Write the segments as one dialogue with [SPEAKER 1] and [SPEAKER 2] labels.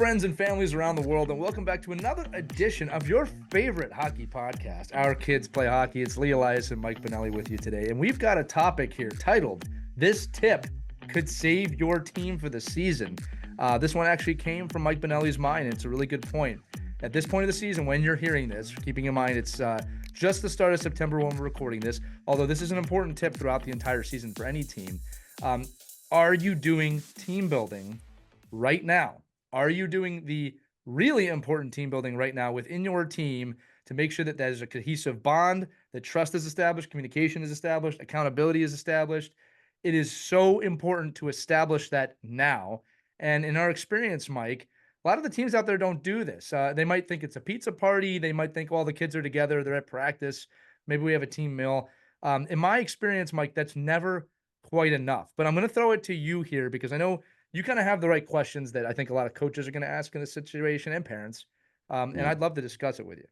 [SPEAKER 1] friends and families around the world, and welcome back to another edition of your favorite hockey podcast, Our Kids Play Hockey. It's Lee Elias and Mike Benelli with you today, and we've got a topic here titled, This Tip Could Save Your Team for the Season. This one actually came from Mike Benelli's mind, and it's a really good point. At this point of the season, when you're hearing this, keeping in mind it's just the start of September when we're recording this, although this is an important tip throughout the entire season for any team. Are you doing team building right now? Are you doing the really important team building right now within your team to make sure that there's a cohesive bond, that trust is established, communication is established, accountability is established? It is so important to establish that now. And in our experience, Mike, a lot of the teams out there don't do this. They might think it's a pizza party. They might think all the kids are together. They're at practice. Maybe we have a team meal. In my experience, Mike, that's never quite enough. But I'm going to throw it to you here because I know you kind of have the right questions that I think a lot of coaches are going to ask in this situation and parents. And I'd love to discuss it with you.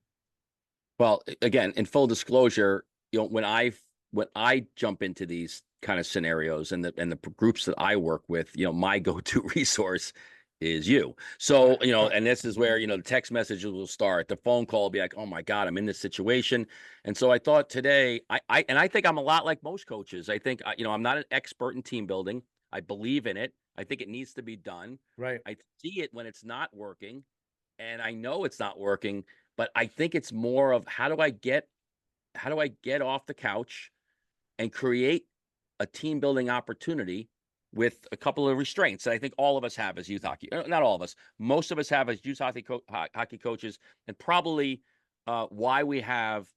[SPEAKER 2] Well, again, in full disclosure, when I jump into these kind of scenarios and the groups that I work with, my go-to resource is you. So, and this is where, the text messages will start, the phone call will be like, oh my God, I'm in this situation. And so I thought today, I think I'm a lot like most coaches. I think, I'm not an expert in team building. I believe in it. I think it needs to be done.
[SPEAKER 1] Right.
[SPEAKER 2] I see it when it's not working, and I know it's not working, but I think it's more of how do I get off the couch and create a team building opportunity with a couple of restraints that I think all of us have as youth hockey. Not all of us. Most of us have as youth hockey coaches, and probably why we have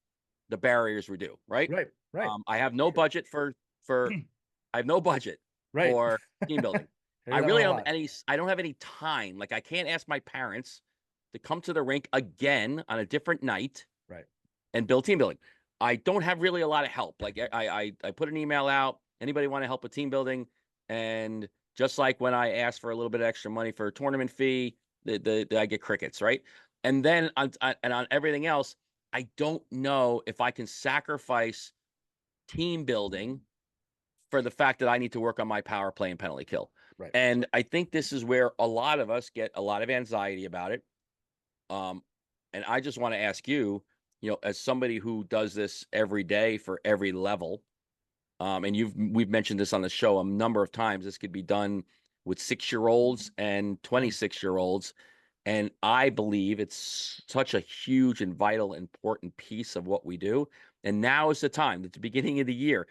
[SPEAKER 2] the barriers we do. Right.
[SPEAKER 1] Right.
[SPEAKER 2] I have no budget for I have no budget
[SPEAKER 1] Right.
[SPEAKER 2] for team building.
[SPEAKER 1] Hear
[SPEAKER 2] I
[SPEAKER 1] that
[SPEAKER 2] really
[SPEAKER 1] one a
[SPEAKER 2] don't
[SPEAKER 1] lot.
[SPEAKER 2] have I don't have any time. Like, I can't ask my parents to come to the rink again on a different night
[SPEAKER 1] Right.
[SPEAKER 2] and build team building. I don't have really a lot of help. Like, I put an email out. Anybody want to help with team building? And just like when I asked for a little bit of extra money for a tournament fee, I get crickets, right? And then on everything else, I don't know if I can sacrifice team building for the fact that I need to work on my power play and penalty kill.
[SPEAKER 1] Right.
[SPEAKER 2] And I think this is where a lot of us get a lot of anxiety about it. And I just want to ask you, as somebody who does this every day for every level, and we've mentioned this on the show a number of times. This could be done with 6-year-olds and 26-year-olds. And I believe it's such a huge and vital, important piece of what we do. And now is the time, at the beginning of the year,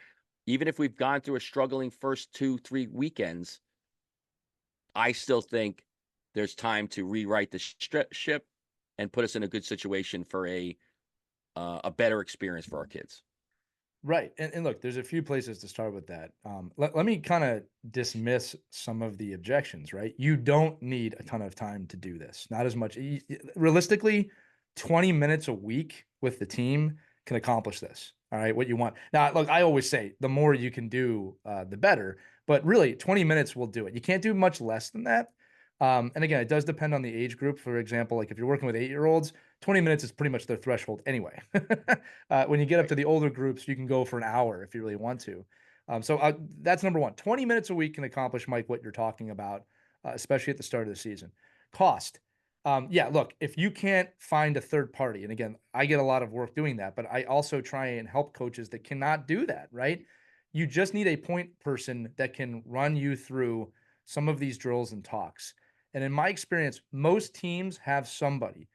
[SPEAKER 2] even if we've gone through a struggling first 2-3 weekends, I still think there's time to rewrite the ship and put us in a good situation for a better experience for our kids.
[SPEAKER 1] Right. And look, there's a few places to start with that. Let me kind of dismiss some of the objections, right? You don't need a ton of time to do this. Not as much. Realistically, 20 minutes a week with the team can accomplish this. All right. What you want. Now, look, I always say the more you can do, the better. But really, 20 minutes will do it. You can't do much less than that. And again, it does depend on the age group. For example, like if you're working with 8-year-olds, 20 minutes is pretty much their threshold anyway. When you get up to the older groups, you can go for an hour if you really want to. So that's number one. 20 minutes a week can accomplish, Mike, what you're talking about, especially at the start of the season. Cost. Yeah, look, if you can't find a third party, and again, I get a lot of work doing that, but I also try and help coaches that cannot do that, right? You just need a point person that can run you through some of these drills and talks. And in my experience, most teams have somebody.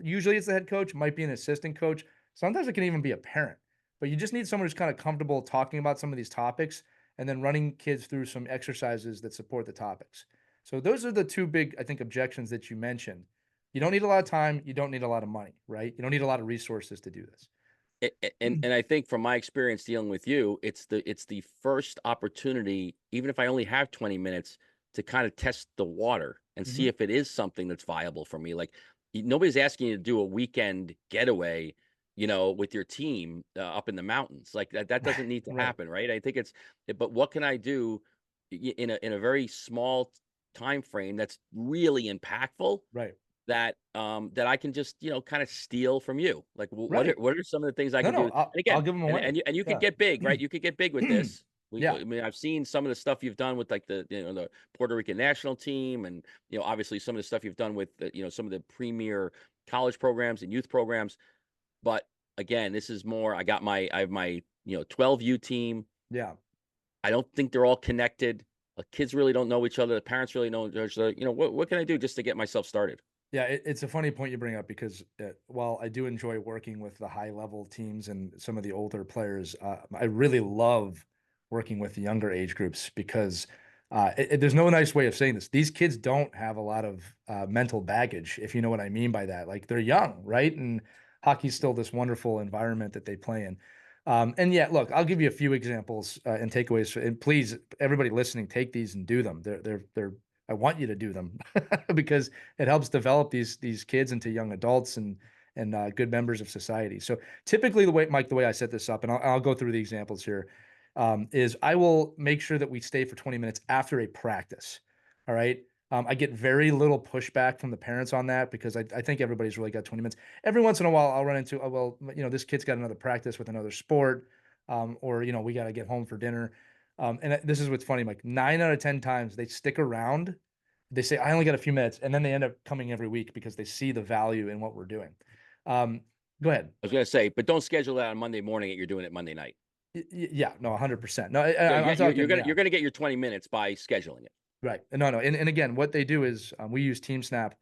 [SPEAKER 1] Usually it's the head coach, might be an assistant coach. Sometimes it can even be a parent. But you just need someone who's kind of comfortable talking about some of these topics and then running kids through some exercises that support the topics. So those are the two big, I think, objections that you mentioned. You don't need a lot of time. You don't need a lot of money, right? You don't need a lot of resources to do this.
[SPEAKER 2] And I think from my experience dealing with you, it's the first opportunity, even if I only have 20 minutes, to kind of test the water and see if it is something that's viable for me. Like, nobody's asking you to do a weekend getaway, with your team up in the mountains. Like that doesn't need to
[SPEAKER 1] Right.
[SPEAKER 2] happen, right? I think but what can I do in a very small time frame that's really impactful?
[SPEAKER 1] Right.
[SPEAKER 2] That I can just kind of steal from you. Like, what
[SPEAKER 1] Right.
[SPEAKER 2] are some of the things I
[SPEAKER 1] No,
[SPEAKER 2] can
[SPEAKER 1] no,
[SPEAKER 2] do? And
[SPEAKER 1] I'll
[SPEAKER 2] again,
[SPEAKER 1] give them
[SPEAKER 2] and
[SPEAKER 1] away.
[SPEAKER 2] and you could
[SPEAKER 1] Yeah.
[SPEAKER 2] get big, right? You could get big with this.
[SPEAKER 1] Yeah.
[SPEAKER 2] I mean, I've seen some of the stuff you've done with like the Puerto Rican national team, and obviously some of the stuff you've done with some of the premier college programs and youth programs. But again, this is more. I have my 12U team.
[SPEAKER 1] Yeah.
[SPEAKER 2] I don't think they're all connected. Kids really don't know each other. The parents really know each other. What can I do just to get myself started?
[SPEAKER 1] Yeah, it's a funny point you bring up because while I do enjoy working with the high level teams and some of the older players, I really love working with the younger age groups because there's no nice way of saying this. These kids don't have a lot of mental baggage, if you know what I mean by that. Like they're young, right? And hockey's still this wonderful environment that they play in. And yeah, look, I'll give you a few examples and takeaways. And please, everybody listening, take these and do them. They're I want you to do them because it helps develop these kids into young adults and good members of society. So typically, the way Mike, the way I set this up, and I'll go through the examples here, is I will make sure that we stay for 20 minutes after a practice. All right. I get very little pushback from the parents on that because I think everybody's really got 20 minutes. Every once in a while, I'll run into, oh, well, this kid's got another practice with another sport, or, we got to get home for dinner. And this is what's funny, Like 9 out of 10 times they stick around. They say, I only got a few minutes. And then they end up coming every week because they see the value in what we're doing. Um, Go ahead.
[SPEAKER 2] I was going to say, but don't schedule that on Monday morning. You're doing it Monday night.
[SPEAKER 1] Yeah, no, 100%. No,
[SPEAKER 2] Yeah,
[SPEAKER 1] I'm
[SPEAKER 2] you're
[SPEAKER 1] talking,
[SPEAKER 2] gonna
[SPEAKER 1] yeah.
[SPEAKER 2] you're gonna get your 20 minutes by scheduling it.
[SPEAKER 1] Right. No, no. And again, what they do is we use Team Snap.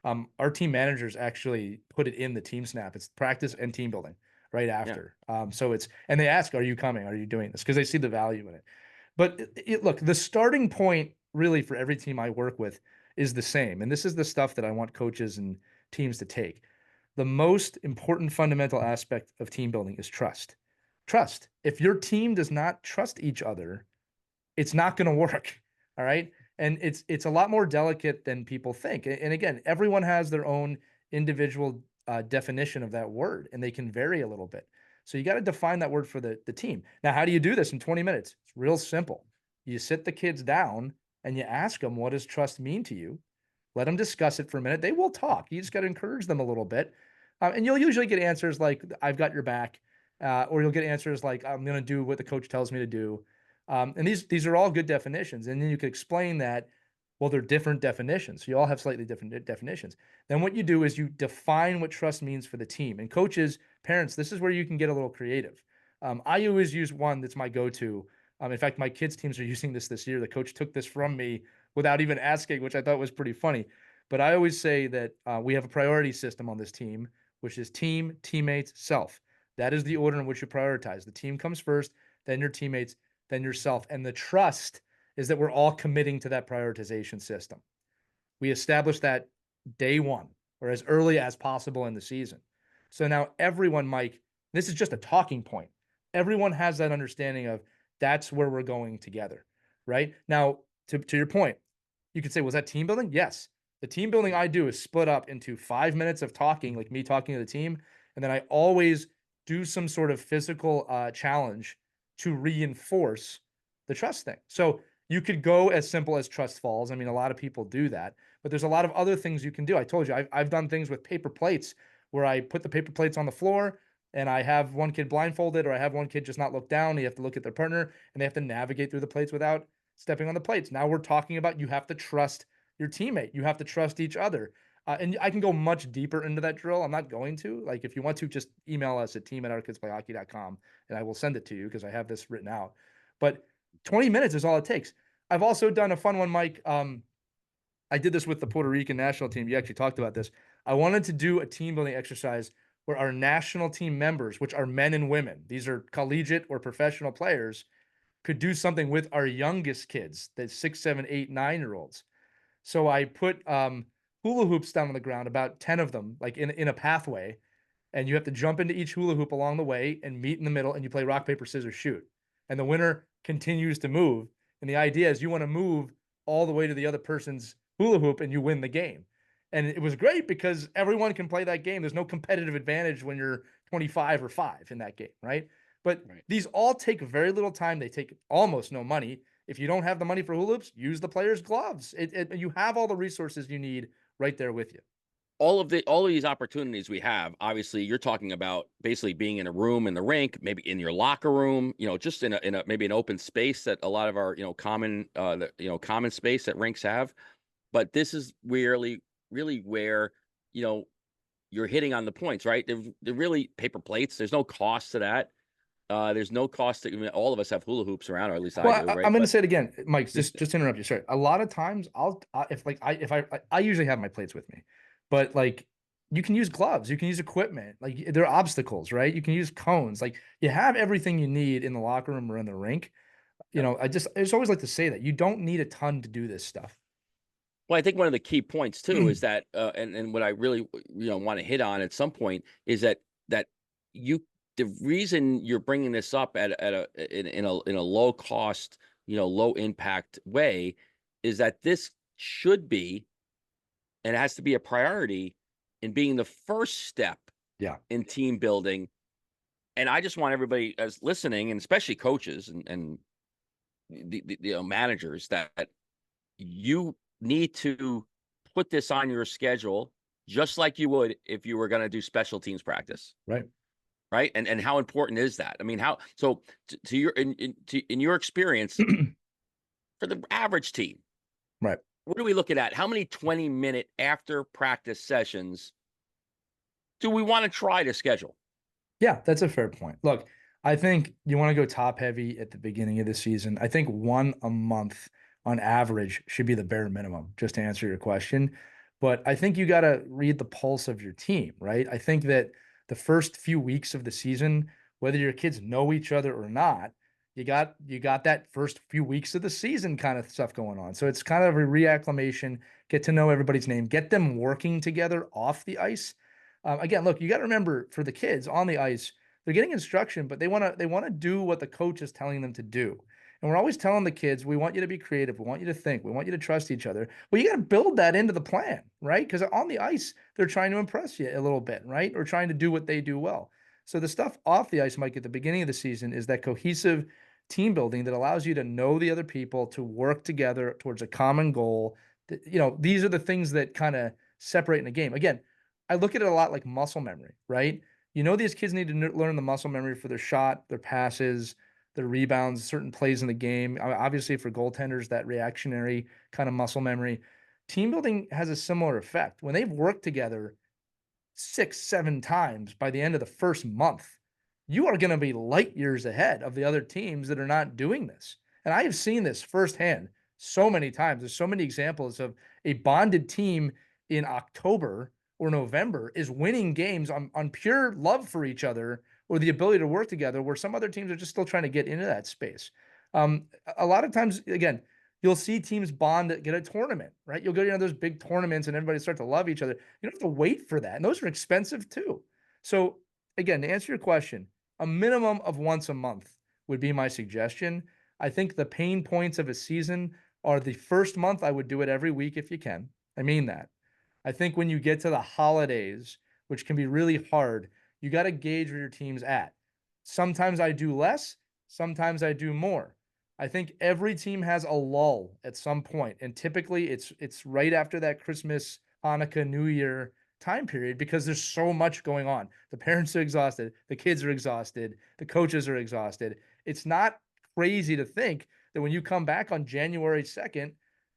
[SPEAKER 1] Our team managers actually put it in the Team Snap. It's practice and team building right
[SPEAKER 2] Yeah.
[SPEAKER 1] after. So and they ask, are you coming? Are you doing this? Because they see the value in it. But look, the starting point really for every team I work with is the same. And this is the stuff that I want coaches and teams to take. The most important fundamental aspect of team building is trust. Trust. If your team does not trust each other, it's not going to work. All right. And it's a lot more delicate than people think. And again, everyone has their own individual definition of that word, and they can vary a little bit. So you got to define that word for the team. Now, how do you do this in 20 minutes? It's real simple. You sit the kids down and you ask them, what does trust mean to you? Let them discuss it for a minute. They will talk. You just got to encourage them a little bit. And you'll usually get answers like, I've got your back. Or you'll get answers like, I'm going to do what the coach tells me to do. And these are all good definitions. And then you could explain that, well, they're different definitions. So you all have slightly different definitions. Then what you do is you define what trust means for the team. And coaches, parents, this is where you can get a little creative. I always use one that's my go-to. In fact, my kids' teams are using this year. The coach took this from me without even asking, which I thought was pretty funny. But I always say that we have a priority system on this team, which is team, teammates, self. That is the order in which you prioritize. The team comes first, then your teammates, then yourself. And the trust is that we're all committing to that prioritization system. We establish that day one or as early as possible in the season. So now everyone, Mike, this is just a talking point. Everyone has that understanding of that's where we're going together, right? Now, to your point, you could say, was that team building? Yes. The team building I do is split up into 5 minutes of talking, like me talking to the team. And then I always do some sort of physical challenge to reinforce the trust thing. So you could go as simple as trust falls. I mean, a lot of people do that, but there's a lot of other things you can do. I told you, I've done things with paper plates where I put the paper plates on the floor and I have one kid blindfolded or I have one kid just not look down. You have to look at their partner and they have to navigate through the plates without stepping on the plates. Now we're talking about you have to trust your teammate. You have to trust each other. And I can go much deeper into that drill. I'm not going to. Like, if you want to, just email us at team@ourkidsplayhockey.com and I will send it to you because I have this written out. But 20 minutes is all it takes. I've also done a fun one, Mike. I did this with the Puerto Rican national team. You actually talked about this. I wanted to do a team building exercise where our national team members, which are men and women, these are collegiate or professional players, could do something with our youngest kids, the 6, 7, 8, 9 year olds. So I put hula hoops down on the ground, about 10 of them, like in a pathway, and you have to jump into each hula hoop along the way and meet in the middle, and you play rock, paper, scissors, shoot. And the winner continues to move. And the idea is you want to move all the way to the other person's hula hoop and you win the game. And it was great because everyone can play that game. There's no competitive advantage when you're 25 or 5 in that game, right? But
[SPEAKER 2] Right.
[SPEAKER 1] these all take very little time. They take almost no money. If you don't have the money for hula hoops, use the player's gloves. You have all the resources you need right there with you.
[SPEAKER 2] all of these opportunities we have, obviously you're talking about basically being in a room in the rink, maybe in your locker room, just in a maybe an open space that a lot of our, common common space that rinks have. But this is really where, you know, you're hitting on the points, right? They're really paper plates. There's no cost to that. There's no cost to, I mean, all of us have hula hoops around, or at least I
[SPEAKER 1] Well,
[SPEAKER 2] do, right?
[SPEAKER 1] I'm going to
[SPEAKER 2] But
[SPEAKER 1] say it again, Mike.
[SPEAKER 2] this,
[SPEAKER 1] Just to interrupt you. Sorry. A lot of times, if I usually have my plates with me, but like you can use gloves, you can use equipment, like there are obstacles, right? You can use cones, like you have everything you need in the locker room or in the rink. I just always like to say that you don't need a ton to do this stuff.
[SPEAKER 2] well, I think one of the key points too is that, and what I really, want to hit on at some point is that you, the reason you're bringing this up at in a low cost, low impact way, is that this should be, and it has to be a priority in being the first step
[SPEAKER 1] Yeah.
[SPEAKER 2] in team building. And I just want everybody as listening, and especially coaches and managers, that you need to put this on your schedule just like you would if you were going to do special teams practice,
[SPEAKER 1] Right.
[SPEAKER 2] right? And how important is that? I mean, how so to your in your experience for the average team,
[SPEAKER 1] Right.
[SPEAKER 2] what are we looking at? How many 20-minute after practice sessions do we want to try to schedule?
[SPEAKER 1] Yeah, that's a fair point. Look, I think you want to go top heavy at the beginning of the season. I think one a month on average should be the bare minimum, just to answer your question. But I think you got to read the pulse of your team, right? I think that the first few weeks of the season, whether your kids know each other or not, you got that first few weeks of the season kind of stuff going on. So it's kind of a reacclimation, get to know everybody's name, get them working together off the ice. Again, look, you got to remember for the kids on the ice, they're getting instruction, but they want to do what the coach is telling them to do. And we're always telling the kids, we want you to be creative, we want you to think, we want you to trust each other. Well, you got to build that into the plan, right? Because on the ice, they're trying to impress you a little bit, right? Or trying to do what they do well. So the stuff off the ice, Mike, at the beginning of the season is that cohesive team building that allows you to know the other people, to work together towards a common goal. These are the things that kind of separate in the game. Again, I look at it a lot like muscle memory, right? These kids need to learn the muscle memory for their shot, their passes, their rebounds, certain plays in the game. Obviously, for goaltenders, that reactionary kind of muscle memory. Team building has a similar effect. When they've worked together 6, 7 times by the end of the first month, you are going to be light years ahead of the other teams that are not doing this. And I have seen this firsthand so many times. There's so many examples of a bonded team in October or November is winning games on pure love for each other or the ability to work together, where some other teams are just still trying to get into that space. A lot of times, again, you'll see teams bond get a tournament, right? You'll go to those big tournaments and everybody start to love each other. You don't have to wait for that. And those are expensive too. So again, to answer your question, a minimum of once a month would be my suggestion. I think the pain points of a season are the first month. I would do it every week if you can. I mean that. I think when you get to the holidays, which can be really hard, you got to gauge where your team's at. Sometimes I do less, sometimes I do more. I think every team has a lull at some point, and typically it's right after that Christmas, Hanukkah, New Year time period because there's so much going on. The parents are exhausted, the kids are exhausted, the coaches are exhausted. It's not crazy to think that when you come back on January 2nd,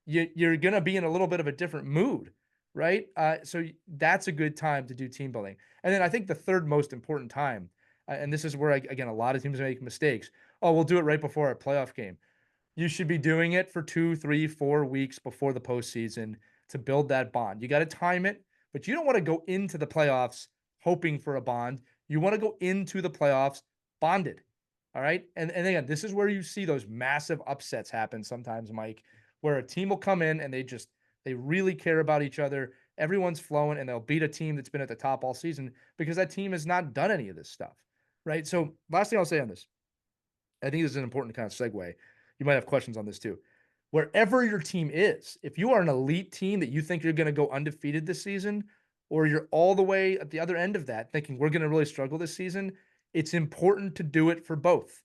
[SPEAKER 1] you're going to be in a little bit of a different mood, right? So that's a good time to do team building. And then I think the third most important time, and this is where, again, a lot of teams make mistakes. Oh, we'll do it right before our playoff game. You should be doing it for 2, 3, 4 weeks before the postseason to build that bond. You got to time it, but you don't want to go into the playoffs hoping for a bond. You want to go into the playoffs bonded. All right. And again, this is where you see those massive upsets happen sometimes, Mike, where a team will come in and they really care about each other. Everyone's flowing and they'll beat a team that's been at the top all season because that team has not done any of this stuff. Right. So last thing I'll say on this, I think this is an important kind of segue. You might have questions on this too. Wherever your team is, if you are an elite team that you think you're going to go undefeated this season, or you're all the way at the other end of that thinking we're going to really struggle this season, it's important to do it for both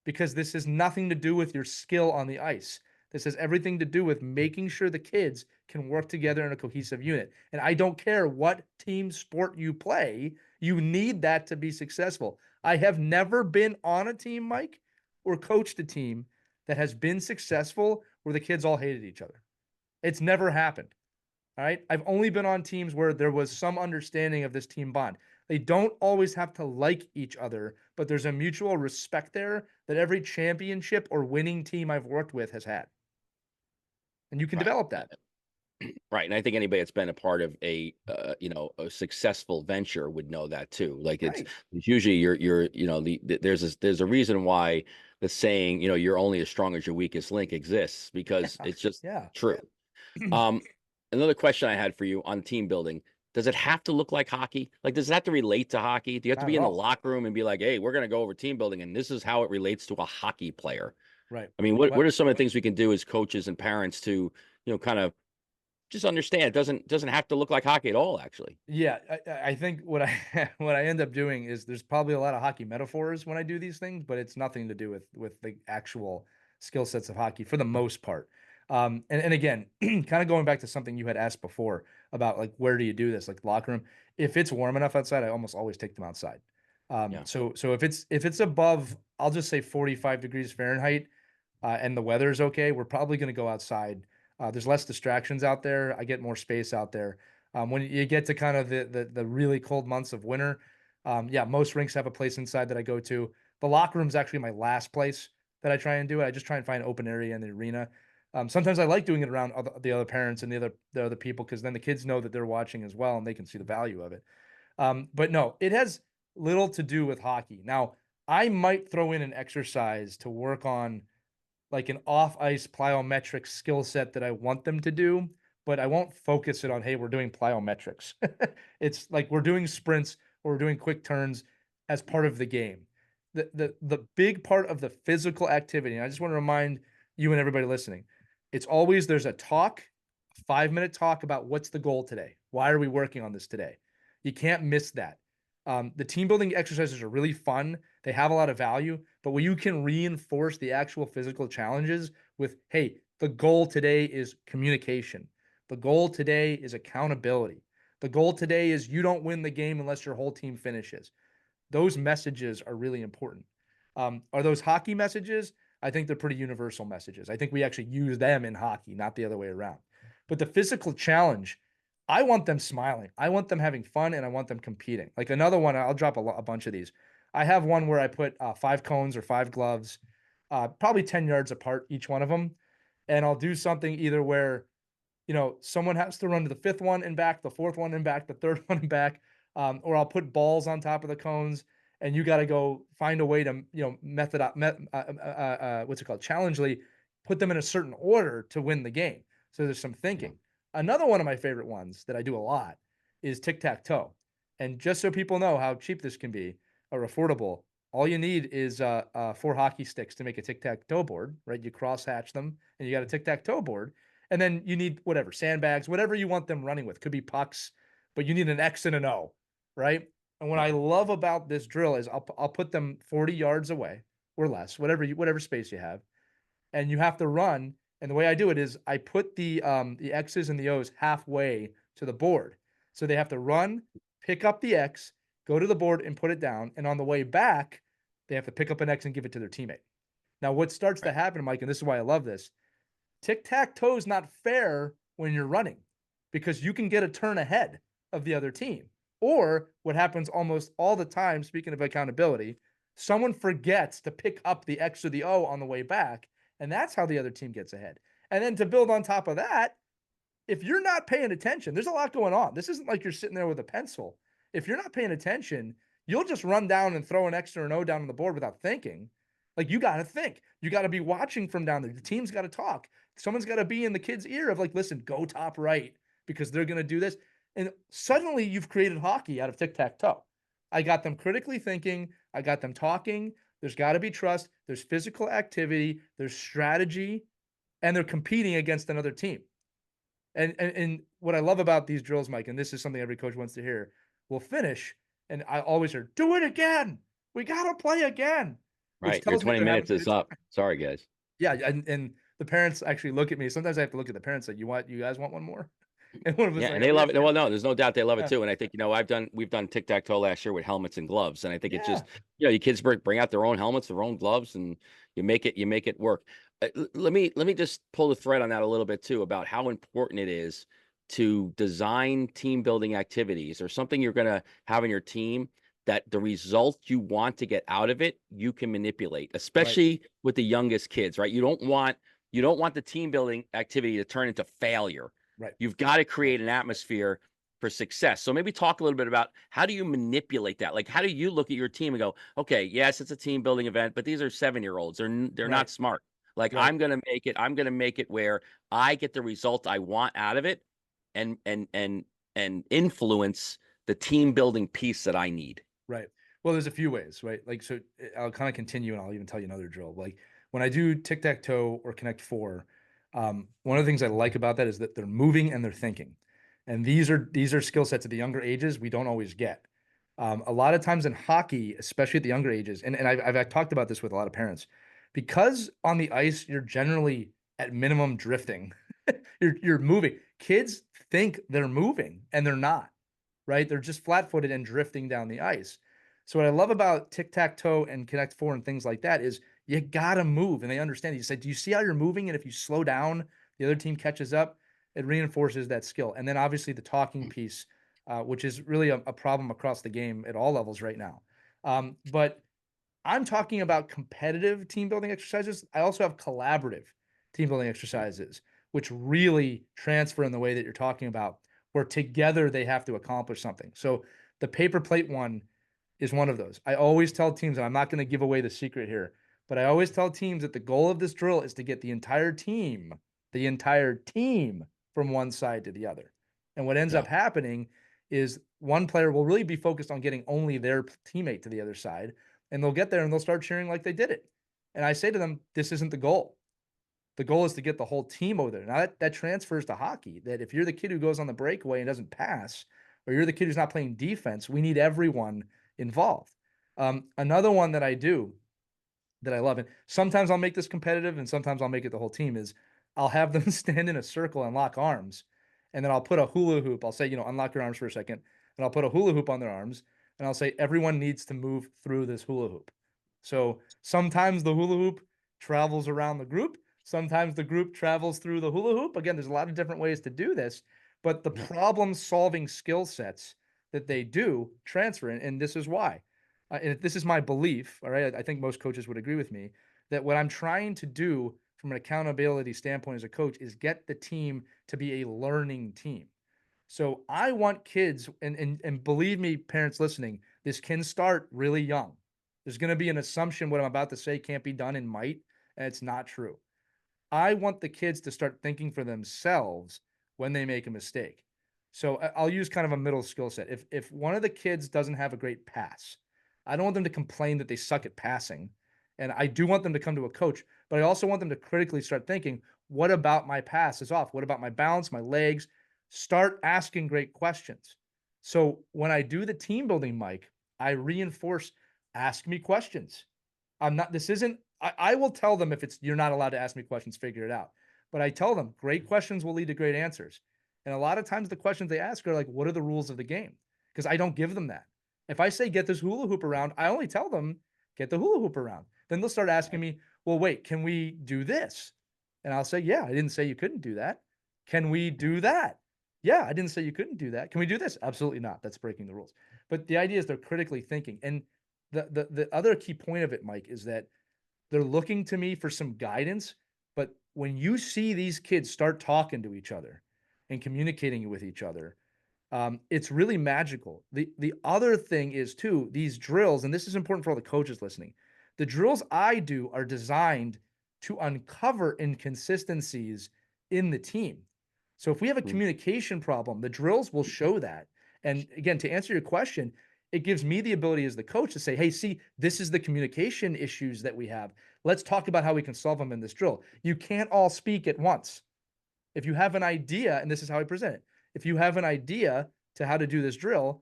[SPEAKER 1] because this has nothing to do with your skill on the ice. This has everything to do with making sure the kids can work together in a cohesive unit. And I don't care what team sport you play, you need that to be successful. I have never been on a team, Mike, or coached a team that has been successful where the kids all hated each other. It's never happened. All right. I've only been on teams where there was some understanding of this team bond. They don't always have to like each other, but there's a mutual respect there that every championship or winning team I've worked with has had. And you can
[SPEAKER 2] Right.
[SPEAKER 1] develop that.
[SPEAKER 2] Right, and I think anybody that's been a part of a successful venture would know that too. Like
[SPEAKER 1] Right.
[SPEAKER 2] it's usually there's a reason why the saying, you're only as strong as your weakest link exists because
[SPEAKER 1] Yeah.
[SPEAKER 2] it's just
[SPEAKER 1] Yeah.
[SPEAKER 2] true. Um, Another question I had for you on team building, does it have to look like hockey? Like, does it have to relate to hockey? Do you have to
[SPEAKER 1] Not
[SPEAKER 2] be
[SPEAKER 1] at
[SPEAKER 2] in the
[SPEAKER 1] all.
[SPEAKER 2] locker room and be like, "Hey, we're gonna go over team building, and this is how it relates to a hockey player"?
[SPEAKER 1] Right.
[SPEAKER 2] I mean, what
[SPEAKER 1] What?
[SPEAKER 2] are some of the things we can do as coaches and parents to, kind of just understand it doesn't have to look like hockey at all, actually.
[SPEAKER 1] Yeah, I think what I what I end up doing is there's probably a lot of hockey metaphors when I do these things, but it's nothing to do with the actual skill sets of hockey for the most part. And again, kind of going back to something you had asked before about like where do you do this, like locker room. If it's warm enough outside, I almost always take them outside.
[SPEAKER 2] Yeah,
[SPEAKER 1] So if it's above, I'll just say 45 degrees Fahrenheit, and the weather's okay, we're probably going to go outside. There's less distractions out there. I get more space out there. When you get to kind of the really cold months of winter, yeah, most rinks have a place inside that I go to. The locker room is actually my last place that I try and do it. I just try and find open area in the arena. Sometimes I like doing it around the other parents and the other people because then the kids know that they're watching as well and they can see the value of it. But no, it has little to do with hockey. Now, I might throw in an exercise to work on like an off ice plyometric skill set that I want them to do, but I won't focus it on, hey, we're doing plyometrics. It's like we're doing sprints or we're doing quick turns as part of the game. The big part of the physical activity, and I just want to remind you and everybody listening, it's always there's a talk, a 5 minute talk about what's the goal today? Why are we working on this today? You can't miss that. The team building exercises are really fun. They have a lot of value, but when you can reinforce the actual physical challenges with, hey, the goal today is communication. The goal today is accountability. The goal today is you don't win the game unless your whole team finishes. Those messages are really important. Are those hockey messages? I think they're pretty universal messages. I think we actually use them in hockey, not the other way around. But the physical challenge, I want them smiling. I want them having fun and I want them competing. Like another one, I'll drop a bunch of these. I have one where I put 5 cones or 5 gloves, probably 10 yards apart, each one of them. And I'll do something either where someone has to run to the fifth one and back, the fourth one and back, the third one and back, or I'll put balls on top of the cones, and you got to go find a way to, what's it called, challengely put them in a certain order to win the game. So there's some
[SPEAKER 2] yeah,
[SPEAKER 1] thinking. Another one of my favorite ones that I do a lot is tic tac toe, and just so people know how cheap this can be or affordable, all you need is 4 hockey sticks to make a tic tac toe board, right? You cross hatch them, and you got a tic tac toe board and then you need whatever, sandbags, whatever you want them running with. Could be pucks, but you need an X and an O, right? And what
[SPEAKER 2] yeah,
[SPEAKER 1] I love about this drill is I'll put them 40 yards away or less, whatever space you have, and you have to run. And the way I do it is I put the X's and the O's halfway to the board. So they have to run, pick up the X, go to the board and put it down. And on the way back, they have to pick up an X and give it to their teammate. Now, what starts to
[SPEAKER 2] right,
[SPEAKER 1] happen, Mike, and this is why I love this, tic tac toe is not fair when you're running because you can get a turn ahead of the other team. Or what happens almost all the time, speaking of accountability, someone forgets to pick up the X or the O on the way back. And that's how the other team gets ahead. And then to build on top of that, if you're not paying attention, there's a lot going on. This isn't like you're sitting there with a pencil. If you're not paying attention, you'll just run down and throw an X or an O down on the board without thinking. Like you got to think. You got to be watching from down there. The team's got to talk. Someone's got to be in the kid's ear of like, listen, go top right because they're going to do this. And suddenly you've created hockey out of tic tac toe. I got them critically thinking. I got them talking. There's got to be trust. There's physical activity. There's strategy, and they're competing against another team. And what I love about these drills, Mike, and this is something every coach wants to hear, we'll finish, and I always hear, "Do it again. We gotta play again," which
[SPEAKER 2] right. Your
[SPEAKER 1] tells me
[SPEAKER 2] 20
[SPEAKER 1] they're having
[SPEAKER 2] minutes
[SPEAKER 1] a
[SPEAKER 2] is
[SPEAKER 1] good
[SPEAKER 2] up.
[SPEAKER 1] time.
[SPEAKER 2] Sorry, guys.
[SPEAKER 1] Yeah, and the parents actually look at me. Sometimes I have to look at the parents and say, you guys want one more? And one of us
[SPEAKER 2] Yeah,
[SPEAKER 1] like,
[SPEAKER 2] and
[SPEAKER 1] oh
[SPEAKER 2] they
[SPEAKER 1] yeah,
[SPEAKER 2] love it.
[SPEAKER 1] yeah,
[SPEAKER 2] Well, no, there's no doubt they love it
[SPEAKER 1] yeah,
[SPEAKER 2] too. And I think, we've done tic-tac-toe last year with helmets and gloves. And I think it
[SPEAKER 1] yeah,
[SPEAKER 2] just, your kids bring out their own helmets, their own gloves, and you make it work. Let me just pull the thread on that a little bit too about how important it is to design team building activities or something you're going to have in your team that the result you want to get out of it, you can manipulate,
[SPEAKER 1] right,
[SPEAKER 2] especially with the youngest kids, right? You don't want the team building activity to turn into failure.
[SPEAKER 1] right,
[SPEAKER 2] You've got to
[SPEAKER 1] right,
[SPEAKER 2] create an atmosphere for success. So maybe talk a little bit about how do you manipulate that? Like, how do you look at your team and go, okay, yes, it's a team building event, but these are 7-year-olds. They're
[SPEAKER 1] right,
[SPEAKER 2] not smart. Like,
[SPEAKER 1] right.
[SPEAKER 2] I'm gonna make it where I get the result I want out of it, and influence the team building piece that I need.
[SPEAKER 1] Right. Well, there's a few ways, right? Like, so I'll kind of continue and I'll even tell you another drill. Like when I do tic tac toe or connect four, one of the things I like about that is that they're moving and they're thinking. And these are skill sets at the younger ages we don't always get. A lot of times in hockey, especially at the younger ages, and I've talked about this with a lot of parents, because on the ice, you're generally at minimum drifting. You're moving. Kids think they're moving and they're not, right? They're just flat-footed and drifting down the ice. So what I love about tic-tac-toe and Connect Four and things like that is you gotta move, and they understand. You say, "Do you see how you're moving?" And if you slow down, the other team catches up. It reinforces that skill. And then obviously the talking piece, which is really a problem across the game at all levels right now. But I'm talking about competitive team building exercises. I also have collaborative team building exercises, which really transfer in the way that you're talking about, where together they have to accomplish something. So the paper plate one is one of those. I always tell teams, and I'm not going to give away the secret here, but I always tell teams that the goal of this drill is to get the entire team from one side to the other. And what ends
[SPEAKER 2] Yeah.
[SPEAKER 1] up happening is one player will really be focused on getting only their teammate to the other side, and they'll get there and they'll start cheering like they did it. And I say to them, this isn't the goal. The goal is to get the whole team over there. Now that transfers to hockey. That if you're the kid who goes on the breakaway and doesn't pass, or you're the kid who's not playing defense, we need everyone involved. Another one that I do that I love, and sometimes I'll make this competitive, and sometimes I'll make it the whole team. Is I'll have them stand in a circle and lock arms, and then I'll put a hula hoop. I'll say, unlock your arms for a second, and I'll put a hula hoop on their arms, and I'll say everyone needs to move through this hula hoop. So sometimes the hula hoop travels around the group. Sometimes the group travels through the hula hoop. Again, there's a lot of different ways to do this, but the
[SPEAKER 2] Yeah.
[SPEAKER 1] problem solving skill sets that they do transfer, and this is why. And this is my belief, all right? I think most coaches would agree with me that what I'm trying to do from an accountability standpoint as a coach is get the team to be a learning team. So I want kids, and believe me, parents listening, this can start really young. There's going to be an assumption what I'm about to say can't be done in might, and it's not true. I want the kids to start thinking for themselves when they make a mistake. So I'll use kind of a middle skill set. If one of the kids doesn't have a great pass, I don't want them to complain that they suck at passing. And I do want them to come to a coach, but I also want them to critically start thinking, what about my pass is off? What about my balance, my legs? Start asking great questions. So when I do the team building, Mike, I reinforce ask me questions. I'm not, this isn't, I will tell them if it's, you're not allowed to ask me questions, figure it out. But I tell them great questions will lead to great answers. And a lot of times the questions they ask are like, what are the rules of the game? Because I don't give them that. If I say get this hula hoop around, I only tell them get the hula hoop around. Then they'll start asking me, well, wait, can we do this? And I'll say, yeah, I didn't say you couldn't do that. Can we do that? Yeah, I didn't say you couldn't do that. Can we do this? Absolutely not. That's breaking the rules. But the idea is they're critically thinking. And the other key point of it, Mike, is that they're looking to me for some guidance. But when you see these kids start talking to each other and communicating with each other, it's really magical. The other thing is too these drills, and this is important for all the coaches listening. The drills I do are designed to uncover inconsistencies in the team. So if we have a
[SPEAKER 2] Mm.
[SPEAKER 1] communication problem, the drills will show that. And again, to answer your question, it gives me the ability as the coach to say, hey, see, this is the communication issues that we have. Let's talk about how we can solve them in this drill. You can't all speak at once. If you have an idea, and this is how I present it, if you have an idea to how to do this drill,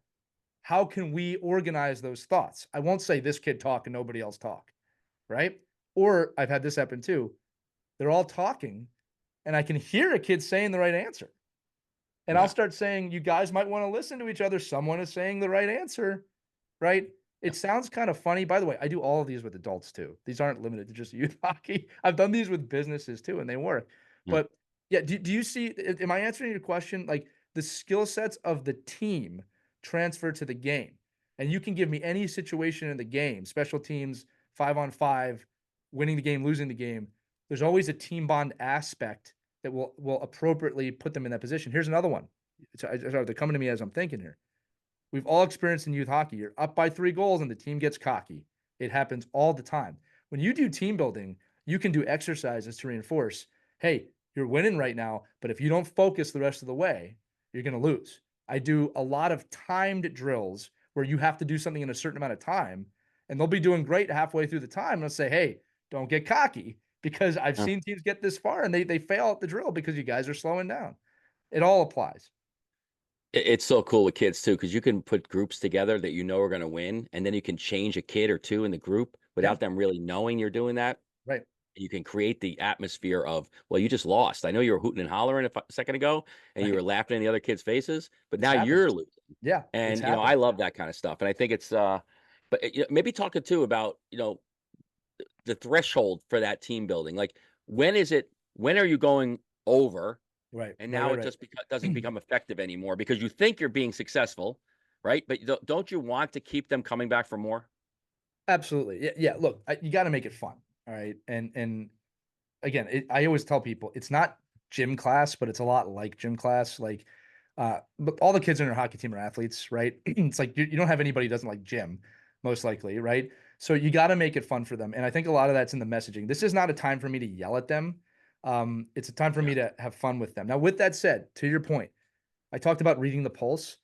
[SPEAKER 1] how can we organize those thoughts? I won't say this kid talk and nobody else talk, right? Or I've had this happen too. they're all talking, and I can hear a kid saying the right answer. And I'll
[SPEAKER 2] Yeah.
[SPEAKER 1] start saying, you guys might want to listen to each other. Someone is saying the right answer, right?
[SPEAKER 2] Yeah.
[SPEAKER 1] It sounds kind of funny. By the way, I do all of these with adults too. These aren't limited to just youth hockey. I've done these with businesses too, and they work.
[SPEAKER 2] Yeah.
[SPEAKER 1] But yeah, do you see, am I answering your question? Like the skill sets of the team transfer to the game. And you can give me any situation in the game, special teams, 5-on-5, winning the game, losing the game. There's always a team bond aspect that will appropriately put them in that position. Here's another one. Sorry, they're coming to me as I'm thinking here. We've all experienced in youth hockey. You're up by 3 goals and the team gets cocky. It happens all the time. When you do team building, you can do exercises to reinforce, hey, you're winning right now, but if you don't focus the rest of the way, you're going to lose. I do a lot of timed drills where you have to do something in a certain amount of time, and they'll be doing great halfway through the time. And I'll say, hey, don't get cocky because I've
[SPEAKER 2] Yeah.
[SPEAKER 1] seen teams get this far and they fail at the drill because you guys are slowing down. It all applies.
[SPEAKER 2] It's so cool with kids too, because you can put groups together that you know are going to win, and then you can change a kid or two in the group
[SPEAKER 1] Yeah,
[SPEAKER 2] without them really knowing you're doing that.
[SPEAKER 1] right.
[SPEAKER 2] You can create the atmosphere of, well, you just lost. I know you were hooting and hollering a second ago, and you were
[SPEAKER 1] Right.
[SPEAKER 2] laughing in the other kids' faces, but
[SPEAKER 1] It's
[SPEAKER 2] now
[SPEAKER 1] happened.
[SPEAKER 2] you're losing.
[SPEAKER 1] Yeah, it's
[SPEAKER 2] And I
[SPEAKER 1] happened.
[SPEAKER 2] love that kind of stuff. And I think it's, but maybe talking too about, the threshold for that team building. Like, when is it? When are you going over?
[SPEAKER 1] Right,
[SPEAKER 2] And
[SPEAKER 1] right,
[SPEAKER 2] now
[SPEAKER 1] right,
[SPEAKER 2] it
[SPEAKER 1] right.
[SPEAKER 2] just doesn't become effective anymore because you think you're being successful, right? But don't you want to keep them coming back for more?
[SPEAKER 1] Absolutely. Yeah, yeah. Look, you got to make it fun. All right. And again, I always tell people it's not gym class, but it's a lot like gym class. Like, but all the kids in your hockey team are athletes, right? It's like you don't have anybody who doesn't like gym, most likely, right? So you got to make it fun for them. And I think a lot of that's in the messaging. This is not a time for me to yell at them. It's a time for
[SPEAKER 2] Yeah.
[SPEAKER 1] me to have fun with them. Now, with that said, to your point, I talked about reading the pulse.